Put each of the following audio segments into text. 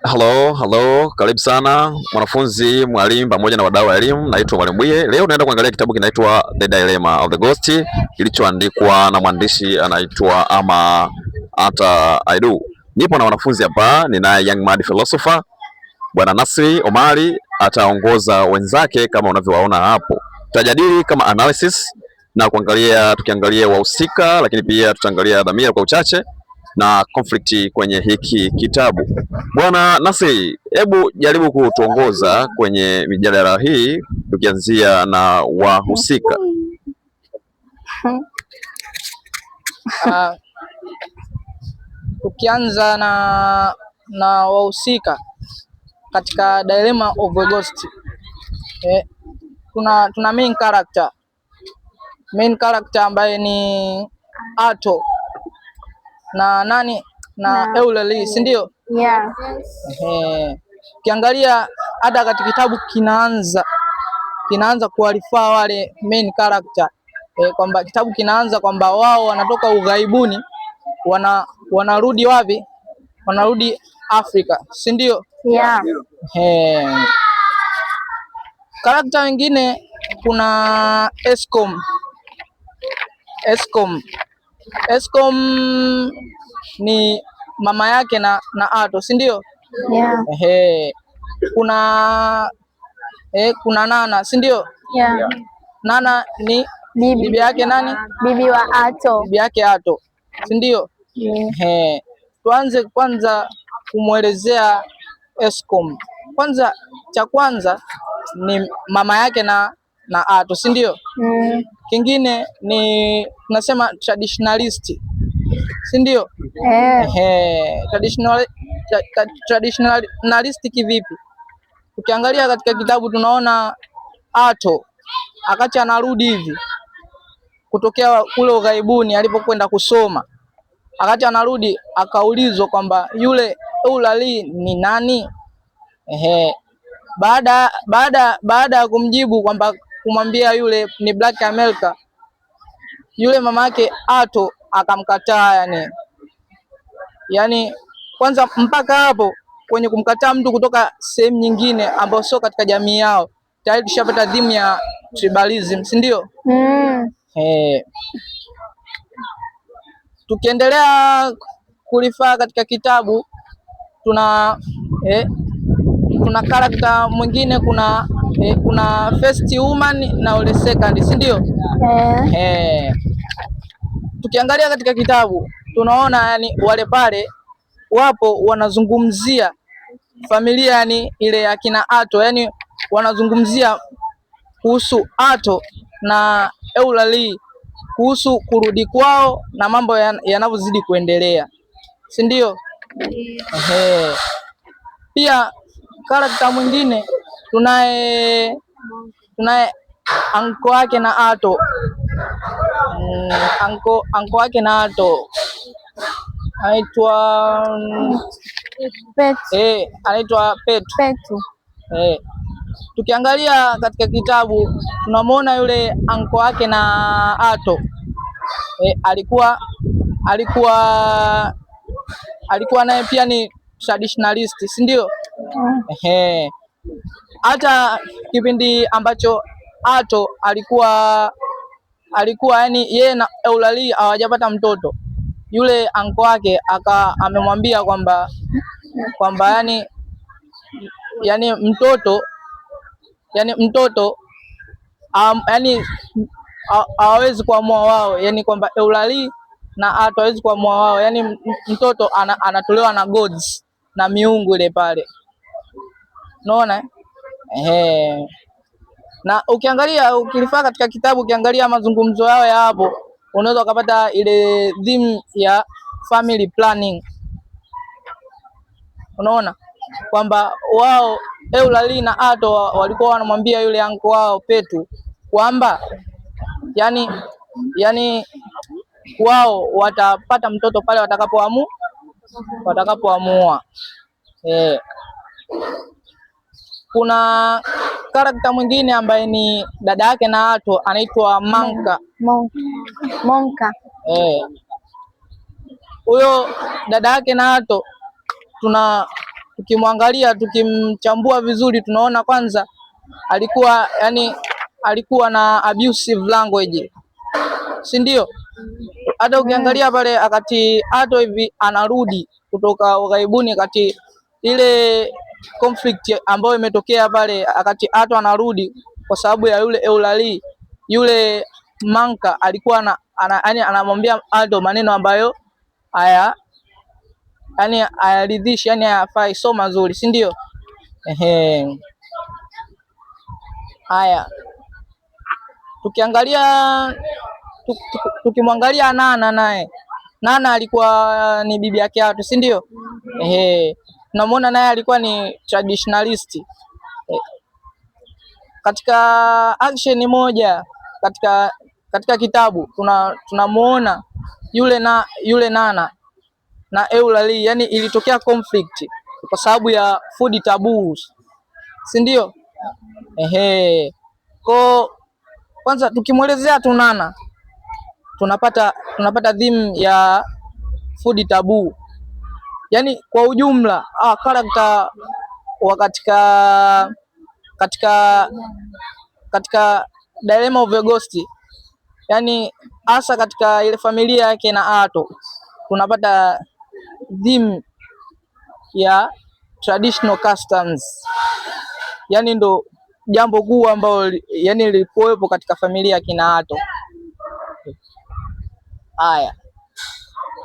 Halo, karibu sana mwanafunzi, mwalimu pamoja na wadau wa elimu. Naitwa Mwalimu Bwiye. Leo tunaenda kuangalia kitabu kinaitwa The Dilemma of the Ghost kilichoandikwa na mwandishi anaitwa Ama Ata Aidoo. Nipo na wanafunzi hapa, ninaye Young Mad Philosopher Bwana Nasri Omari, ataongoza wenzake kama unavyowaona hapo. Tutajadili kama analysis na tukiangalia wahusika, lakini pia tutaangalia dhamira kwa uchache na conflict kwenye hiki kitabu. Bwana Nasri, hebu jaribu kutuongoza kwenye mijadala hii tukianzia na wahusika. Tukianza na wahusika katika Dilemma of the Ghost. Tuna main character ambaye ni Ato na nani na Eulalie, si ndio? Yeah. Ukiangalia hata katika kitabu kinaanza kuwalifaa wale main character, kwamba kitabu kinaanza kwamba wao wanatoka ughaibuni, wanarudi wapi? Wanarudi Afrika, si ndio? Yeah. Character wengine kuna Escom ni mama yake na Ato, si ndio? Yeah. Kuna Nana, si ndio? Yeah. Nana ni bibi yake nani? Bibi wa Ato. Bibi yake Ato, si ndio? Yeah. Tuanze kwanza kumwelezea Escom. Cha kwanza ni mama yake na Ato, si ndio? Kingine ni tunasema traditionalist, si ndio? Traditionalist kivipi? Ukiangalia katika kitabu tunaona Ato akacha anarudi hivi kutokea kule ughaibuni alipokwenda kusoma, akacha anarudi akaulizwa kwamba yule Eulalie ni nani? Baada ya kumjibu kwamba kumwambia yule ni Black America, yule mama yake Ato akamkataa. Yani kwanza mpaka hapo kwenye kumkataa mtu kutoka sehemu nyingine ambayo sio katika jamii yao, tayari tushapata dhimu ya tribalism, si ndio? Tukiendelea kulifaa katika kitabu tuna character mwingine, kuna first woman na ule second, si ndio? Tukiangalia katika kitabu tunaona wale pale wapo wanazungumzia familia ile ya kina Ato, wanazungumzia kuhusu Ato na Eulalie, kuhusu kurudi kwao na mambo yanavyozidi kuendelea, si ndio? Pia karakta mwingine tunaye anko wake na Ato. Anko wake na Ato anaitwa Petu. Tukiangalia katika kitabu tunamwona yule anko wake na Ato alikuwa naye pia ni traditionalist, si ndio? Hata kipindi ambacho Ato alikuwa yeye na Eulalie hawajapata mtoto, yule anko wake amemwambia kwamba mtoto hawawezi kuamua wao, kwamba Eulalie na Ato hawezi kuamua wao, mtoto anatolewa na gods na miungu ile pale, unaona? Na ukilifaa katika kitabu, ukiangalia mazungumzo yao ya hapo, unaweza ukapata ile theme ya family planning, unaona kwamba wao Eulalie na Ato walikuwa wanamwambia yule anko wao Petu kwamba wao watapata mtoto pale watakapoamua. Kuna karakta mwingine ambaye ni dada yake na Ato anaitwa Manka. Monka. Huyo dada yake na Ato tukimwangalia, tukimchambua vizuri, tunaona kwanza alikuwa na abusive language, si ndio? Hata ukiangalia pale akati Ato hivi anarudi kutoka ughaibuni, kati ile conflict ambayo imetokea pale, akati Ato anarudi kwa sababu ya yule Eulalie, yule Manka alikuwa anamwambia Ato maneno ambayo hayaridhishi, hayafai, so mazuri, si ndio? Haya, tukimwangalia Nana, naye Nana alikuwa ni bibi yake Ato, si ndio? Tunamwona naye alikuwa ni traditionalist. Katika action moja katika kitabu tunamuona yule Nana na Eulalie, yani ilitokea conflict kwa sababu ya food taboos, si ndio? Kwanza tukimwelezea tu Nana tunapata theme ya food taboo, yani kwa ujumla character wa katika Dilemma of the Ghost, yani hasa katika ile familia yake na Ato tunapata theme ya traditional customs, yani ndo jambo kuu ambalo yani lilikuwepo katika familia ya kina Ato. Haya,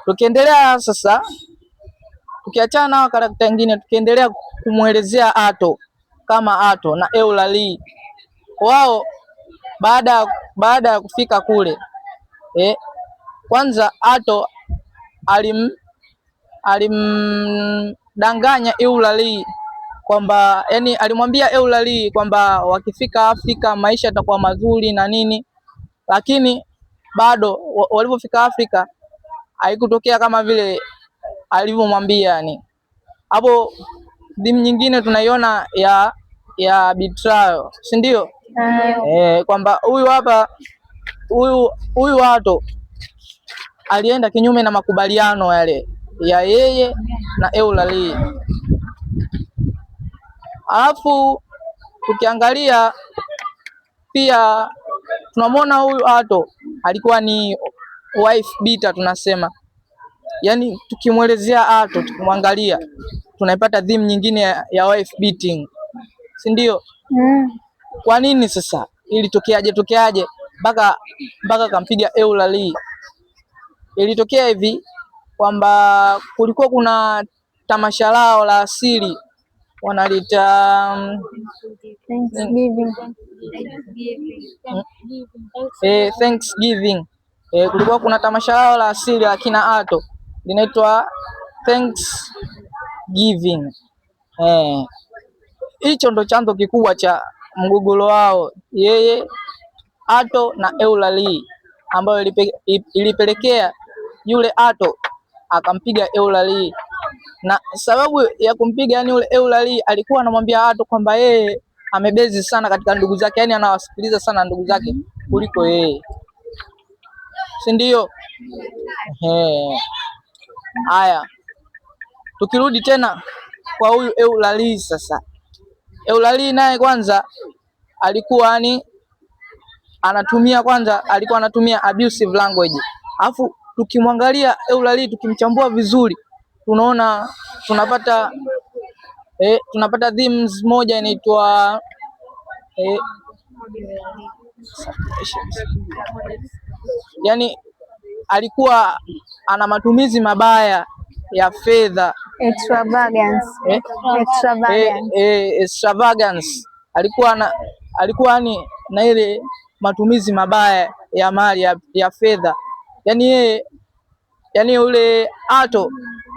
tukiendelea sasa, tukiachana na karakta nyingine, tukiendelea kumuelezea Ato kama Ato na Eulalie, wao baada ya kufika kule kwanza Ato alimdanganya Eulalie kwamba, yani alimwambia Eulalie kwamba wakifika Afrika maisha yatakuwa mazuri na nini, lakini bado walipofika Afrika haikutokea kama vile alivyomwambia. Yani hapo theme nyingine tunaiona ya betrayal, si ndio? Kwamba huyu Ato alienda kinyume na makubaliano yale ya yeye na Eulalie. Alafu tukiangalia pia tunamwona huyu Ato alikuwa ni wife beater tunasema, yani tukimwelezea Ato, tukimwangalia tunaipata theme nyingine ya wife beating, si ndio? Kwa nini sasa ilitokeaje mpaka kampiga Eulalie? Ilitokea hivi kwamba kulikuwa kuna tamasha lao la asili wanalita Thanksgiving. Kulikuwa kuna tamasha lao la asili la kina Ato linaitwa Thanksgiving. Hicho ndo chanzo kikubwa cha mgogoro wao yeye Ato na Eulalie, ambayo ilipelekea yule Ato akampiga Eulalie. Na sababu ya kumpiga, yani yule Eulalie alikuwa anamwambia Ato kwamba yeye amebezi sana katika ndugu zake, yani anawasikiliza sana ndugu zake kuliko yeye, si ndio? Haya, tukirudi tena kwa huyu Eulalie sasa. Eulalie naye kwanza alikuwa anatumia abusive language. Alafu tukimwangalia Eulalie, tukimchambua vizuri, tunapata themes moja inaitwa yani alikuwa ana matumizi mabaya ya fedha, extravagance. Alikuwa na ile matumizi mabaya ya mali ya fedha, yani yule Ato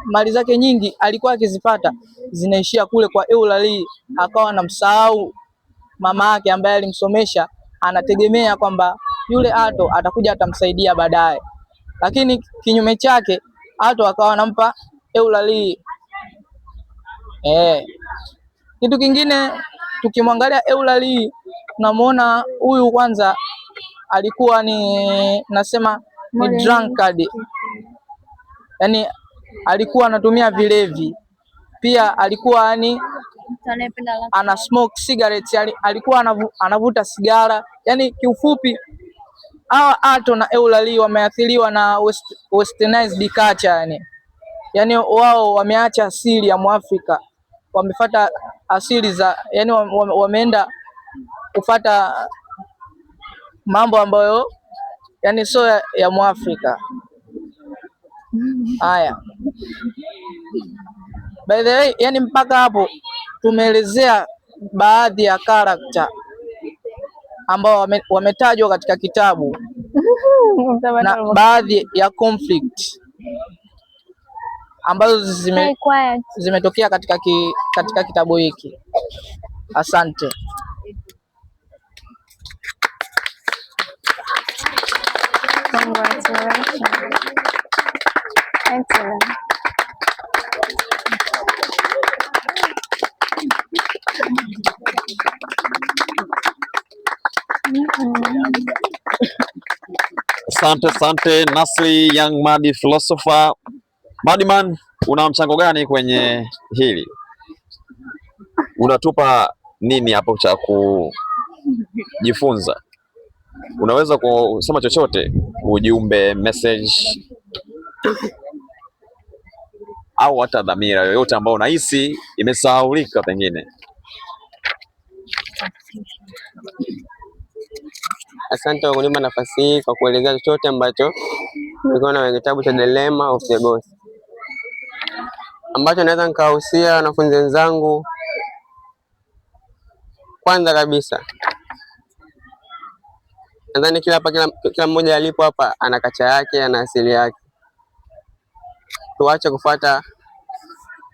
mali zake nyingi alikuwa akizipata zinaishia kule kwa Eulalie, akawa anamsahau mama yake ambaye alimsomesha, anategemea kwamba yule Ato atakuja atamsaidia baadaye, lakini kinyume chake Ato akawa anampa Eulalie. Kitu kingine tukimwangalia Eulalie tunamuona huyu kwanza alikuwa ni drunkard, yani alikuwa anatumia vilevi, pia alikuwa yani ana smoke cigarettes, alikuwa anavuta sigara. Yani kiufupi hawa Atto na Eulalie wameathiriwa na westernized culture, yani wao wameacha asili ya Mwafrika, wamefuata asili za yani wameenda kufuata mambo ambayo yani sio ya Mwafrika. Haya, by the way, yani mpaka hapo tumeelezea baadhi ya character ambao wametajwa katika kitabu na baadhi ya conflict ambazo zimetokea katika kitabu hiki. Asante. Asante Nasri Young Madi philosopher. Madiman, una mchango gani kwenye hili? Unatupa nini hapo cha kujifunza? Unaweza kusema chochote, ujumbe, message au hata dhamira yoyote ambayo unahisi imesahaulika pengine. Asante kwa kunipa nafasi hii kwa kuelezea chochote ambacho niliona kwenye kitabu cha Dilemma of the Ghost, ambacho naweza nikawahusia wanafunzi wenzangu. Kwanza kabisa, nadhani kila mmoja alipo hapa ana kacha yake, ana asili yake. Tuache kufuata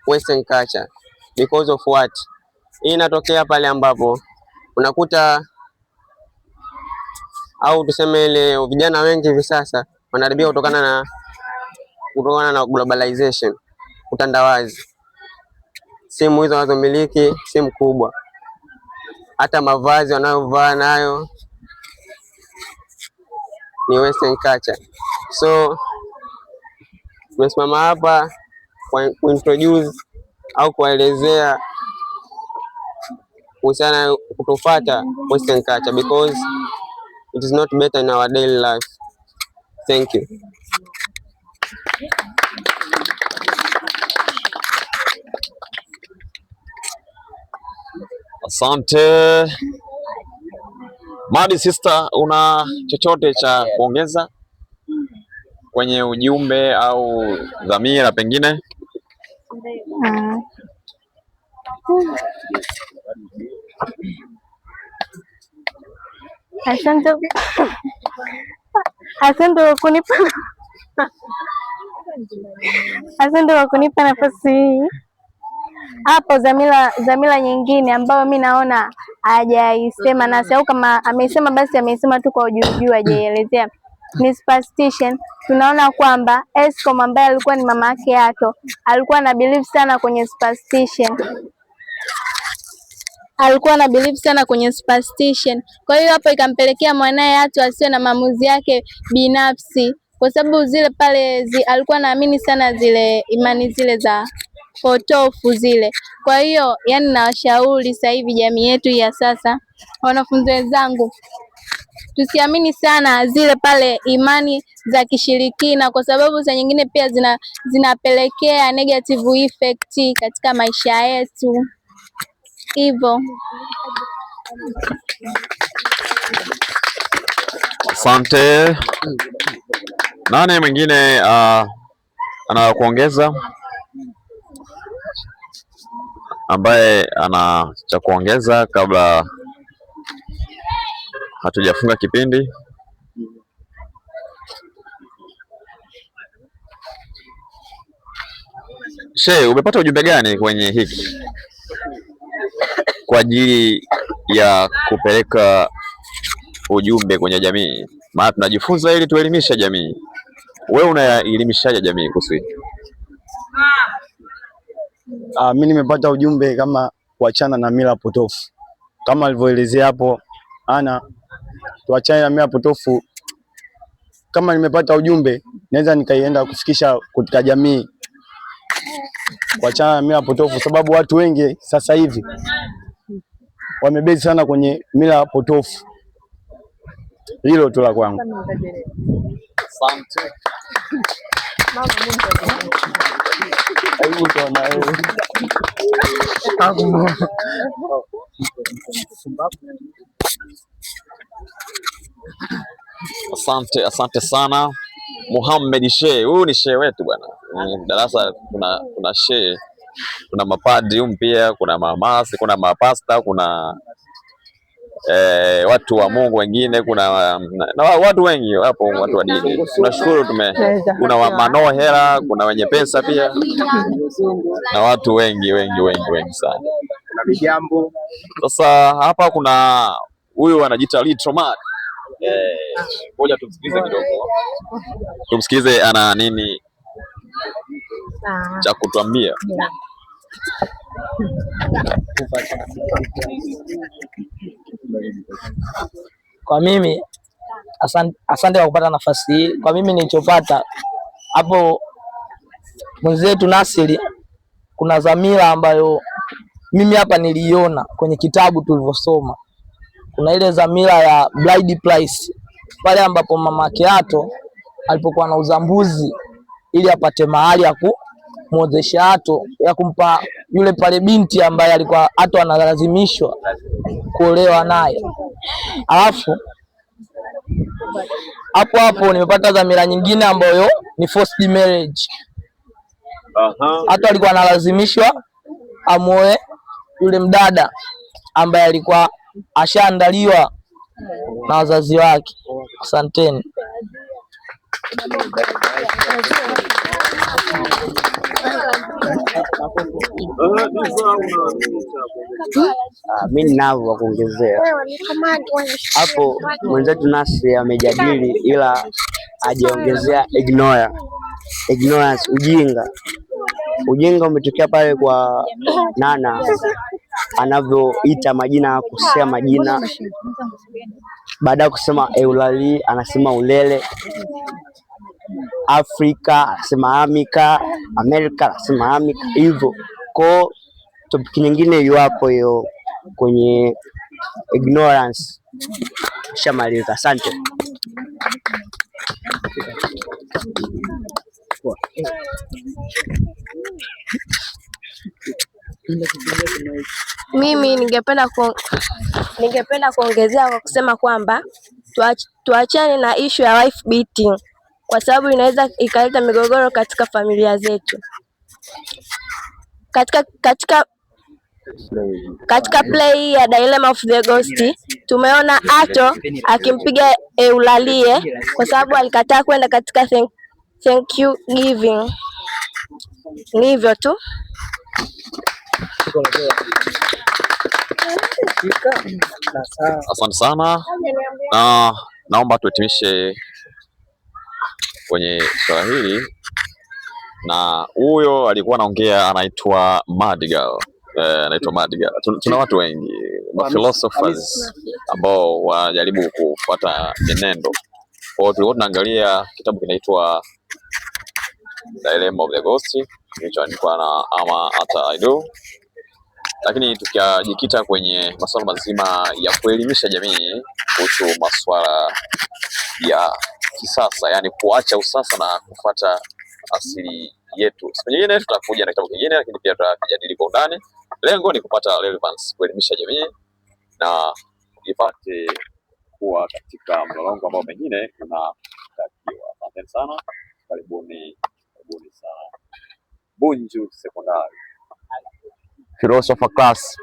western culture. Because of what? Hii inatokea pale ambapo unakuta au tuseme ile vijana wengi hivi sasa wanaharibika kutokana na globalization, utandawazi. Simu hizo wanazomiliki, simu kubwa, hata mavazi wanayovaa nayo ni western culture. So tumesimama hapa kuintroduce au kuelezea kuhusiana kutofuata western culture, because it is not better in our daily life. Thank you. Asante. Madi sister, una chochote cha kuongeza kwenye ujumbe au dhamira pengine? Asante kwa kunipa nafasi hii. Hapo dhamira nyingine ambayo mimi naona hajaisema nasi, au kama amesema basi amesema tu kwa juu, hajaelezea, ni superstition. Tunaona kwamba Eskom ambaye alikuwa ni mama yake Atto alikuwa na believe sana kwenye superstition. Kwa hiyo hapo ikampelekea mwanae Atto asiwe na maamuzi yake binafsi, kwa sababu zile pale alikuwa naamini sana zile imani zile za potofu zile. Kwa hiyo yani nawashauri sasa hivi jamii yetu ya sasa, wanafunzi wenzangu, tusiamini sana zile pale imani za kishirikina, kwa sababu saa nyingine pia zinapelekea negative effect katika maisha yetu. Hivyo. Asante. Nani mwingine ana kuongeza, ambaye ana cha kuongeza kabla hatujafunga kipindi? Sheikh, umepata ujumbe gani kwenye hiki kwa ajili ya kupeleka ujumbe kwenye jamii? Maana tunajifunza ili tuelimishe jamii. Wewe unaelimishaje jamii kuhusu hili? Mimi nimepata ujumbe kama kuachana na mila potofu, kama alivyoelezea hapo tuachane na mila potofu. Kama nimepata ujumbe naweza nikaienda kufikisha katika jamii, kuachana na mila potofu, sababu watu wengi sasa hivi wamebezi sana kwenye mila potofu. Hilo tu la kwangu. Asante. Asante sana Muhammad Shehe. Huyu ni shehe wetu bwana. Darasa kuna shehe, kuna mapadri pia, kuna mamasi, kuna mapasta, kuna watu wa Mungu wengine, kuna na watu wengi hapo, watu wa dini. Tunashukuru kuna manohera, kuna wenye pesa pia na watu wengi sana. Kuna vijambo. Sasa hapa kuna huyu anajiita Little Man. Ngoja tumsikilize kidogo. Tumsikilize ana nini cha kutuambia. Kwa mimi asante kwa kupata nafasi hii. Kwa mimi nilichopata hapo mwenzetu Nasiri, kuna dhamira ambayo mimi hapa niliiona kwenye kitabu tulivyosoma. Kuna ile dhamira ya bride price, pale ambapo mama Keato alipokuwa na uzambuzi ili apate mahali ya kumwozesha Ato, ya kumpa yule pale binti ambaye alikuwa Ato analazimishwa kuolewa naye. Alafu hapo nimepata dhamira nyingine ambayo ni forced marriage. Ato alikuwa analazimishwa amoe yule mdada ambaye alikuwa ashaandaliwa na wazazi wake. Asanteni. Mimi ninavyo kuongezea hapo, mwenzetu Nasri amejadili, ila hajaongezea ignorance, ujinga umetokea pale kwa Nana anavyoita majina, kusema majina, baada ya kusema Eulali anasema Ulele, Afrika anasema Amika, Amerika anasema Amika, hivyo. Kwa topic nyingine hiyo hapo hiyo kwenye ignorance. Shamaliza, asante. Mimi ningependa kuongezea kwa kusema kwamba tuachane na issue ya wife beating, kwa sababu inaweza ikaleta migogoro katika familia zetu. Katika play ya Dilemma of the Ghost tumeona Ato akimpiga Eulalie kwa sababu alikataa kwenda katika thank you giving. Ni hivyo tu. Asante sana. Naomba tuhitimishe kwenye swala hili, na huyo alikuwa anaongea anaitwa Madigal. Tuna watu wengi philosophers ambao wanajaribu kufuata menendo. Kwa hiyo tulikuwa tunaangalia kitabu kinaitwa Dilemma of the Ghost kilichoandikwa na Ama Ata Aidoo, lakini tukijikita kwenye masuala mazima ya kuelimisha jamii kuhusu masuala ya kisasa, yani kuacha usasa na kufuata asili yetu. Siku nyingine tutakuja na kitabu kingine, lakini pia tutajadili kwa undani. Lengo ni kupata relevance, kuelimisha jamii na ipate kuwa katika mlolongo ambao pengine tunatakiwa. Asante sana, karibuni sana. Bunju Sekondari Philosopher Class.